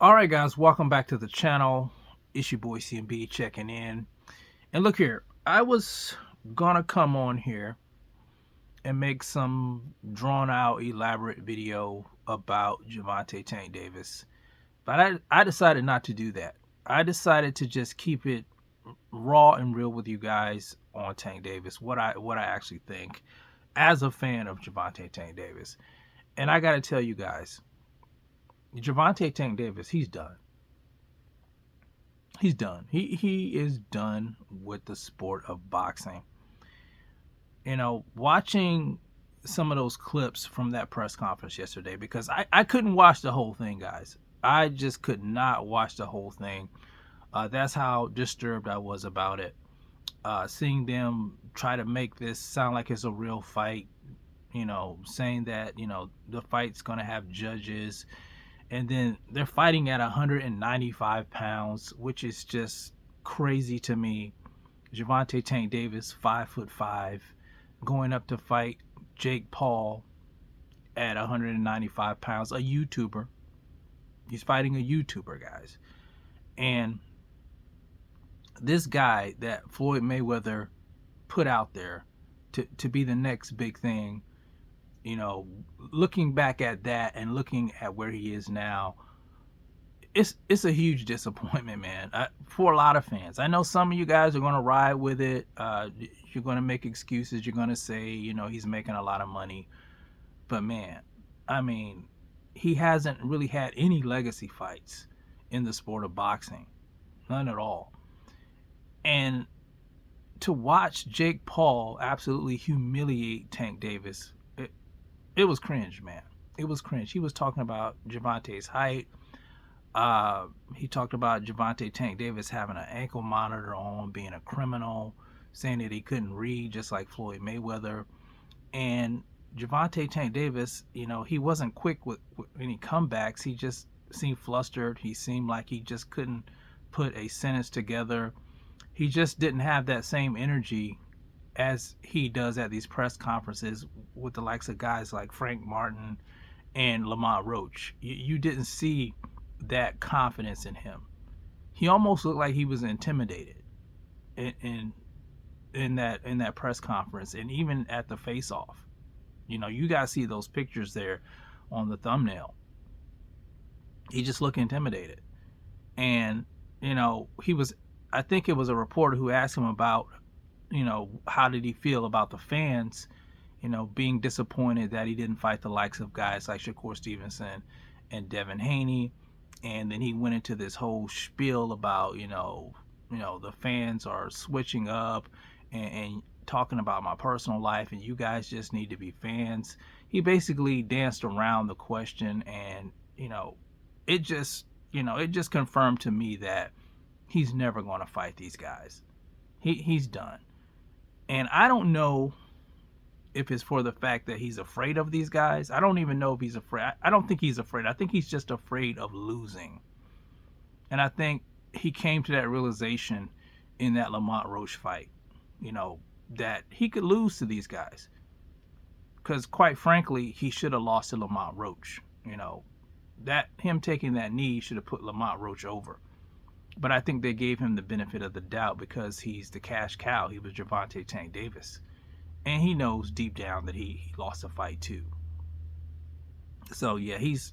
All right, guys, welcome back to the channel. It's your boy CMB checking in. And look here, I was gonna come on here and make some drawn out, elaborate video about Gervonta Tank Davis, but I decided not to do that. I decided to just keep it raw and real with you guys on Tank Davis, what I actually think as a fan of Gervonta Tank Davis. And I got to tell you guys, Gervonta Tank Davis, he's done. He's done. He is done with the sport of boxing. Watching some of those clips from that press conference yesterday, because I couldn't watch the whole thing, guys. I just could not watch the whole thing. That's how disturbed I was about it. Seeing them try to make this sound like it's a real fight, saying that, the fight's going to have judges, and then they're fighting at 195 pounds, which is just crazy to me. Gervonta Tank Davis, 5'5", going up to fight Jake Paul at 195 pounds, a YouTuber. He's fighting a YouTuber, guys. And this guy that Floyd Mayweather put out there to be the next big thing, looking back at that and looking at where he is now, it's a huge disappointment, man, for a lot of fans. I know some of you guys are going to ride with it. You're going to make excuses. You're going to say, he's making a lot of money. But, man, I mean, he hasn't really had any legacy fights in the sport of boxing. None at all. And to watch Jake Paul absolutely humiliate Tank Davis, it was cringe, man. It was cringe. He was talking about Gervonta's height. He talked about Gervonta Tank Davis having an ankle monitor on, being a criminal, saying that he couldn't read, just like Floyd Mayweather. And Gervonta Tank Davis, he wasn't quick with any comebacks. He just seemed flustered. He seemed like he just couldn't put a sentence together. He just didn't have that same energy as he does at these press conferences with the likes of guys like Frank Martin and Lamont Roach. You didn't see that confidence in him. He almost looked like he was intimidated in that press conference, and even at the face off. You guys see those pictures there on the thumbnail. He just looked intimidated. And he was, I think it was a reporter who asked him about, how did he feel about the fans, being disappointed that he didn't fight the likes of guys like Shakur Stevenson and Devin Haney. And then he went into this whole spiel about, the fans are switching up and talking about my personal life, and you guys just need to be fans. He basically danced around the question, and it just confirmed to me that he's never going to fight these guys. He's done. And I don't know if it's for the fact that he's afraid of these guys. I don't even know if he's afraid. I don't think he's afraid. I think he's just afraid of losing. And I think he came to that realization in that Lamont Roach fight, that he could lose to these guys. Because quite frankly, he should have lost to Lamont Roach. That him taking that knee should have put Lamont Roach over. But I think they gave him the benefit of the doubt because he's the cash cow. He was Gervonta Tank Davis. And he knows deep down that he lost a fight too. So yeah, he's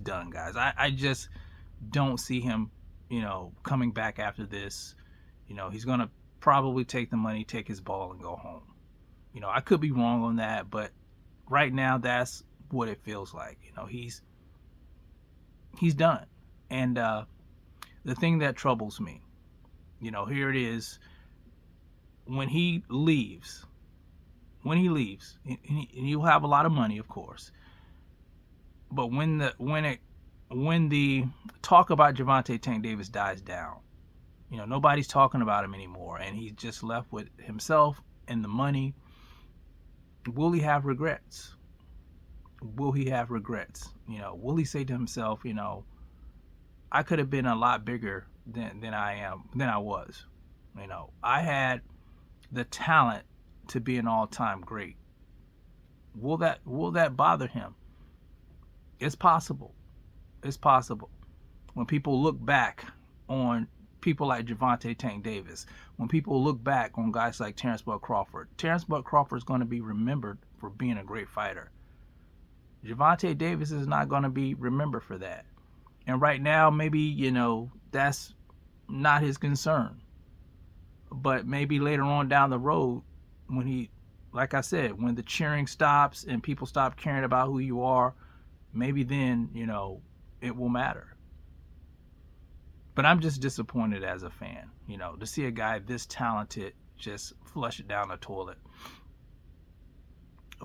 done, guys. I just don't see him, coming back after this. He's gonna probably take the money, take his ball, and go home. I could be wrong on that, but right now that's what it feels like. He's done. And the thing that troubles me, here it is. When he leaves, and he'll have a lot of money, of course. But when the talk about Gervonta Tank Davis dies down, nobody's talking about him anymore, and he's just left with himself and the money. Will he have regrets? Will he have regrets? Will he say to himself, I could have been a lot bigger than I was. I had the talent to be an all-time great. Will that bother him? It's possible. It's possible. when people look back on people like Gervonta Tank Davis, when people look back on guys like Terrence Bud Crawford is going to be remembered for being a great fighter. Gervonta Davis is not going to be remembered for that. And right now, maybe, that's not his concern. But maybe later on down the road, when he, like I said, when the cheering stops and people stop caring about who you are, maybe then, it will matter. But I'm just disappointed as a fan, to see a guy this talented just flush it down the toilet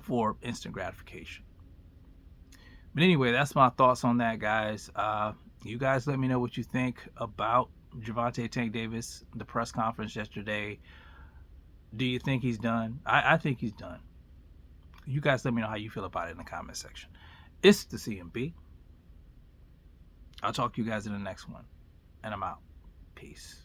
for instant gratification. But anyway, that's my thoughts on that, guys. You guys let me know what you think about Gervonta Tank Davis, the press conference yesterday. Do you think he's done? I think he's done. You guys let me know how you feel about it in the comment section. It's the CMB. I'll talk to you guys in the next one. And I'm out. Peace.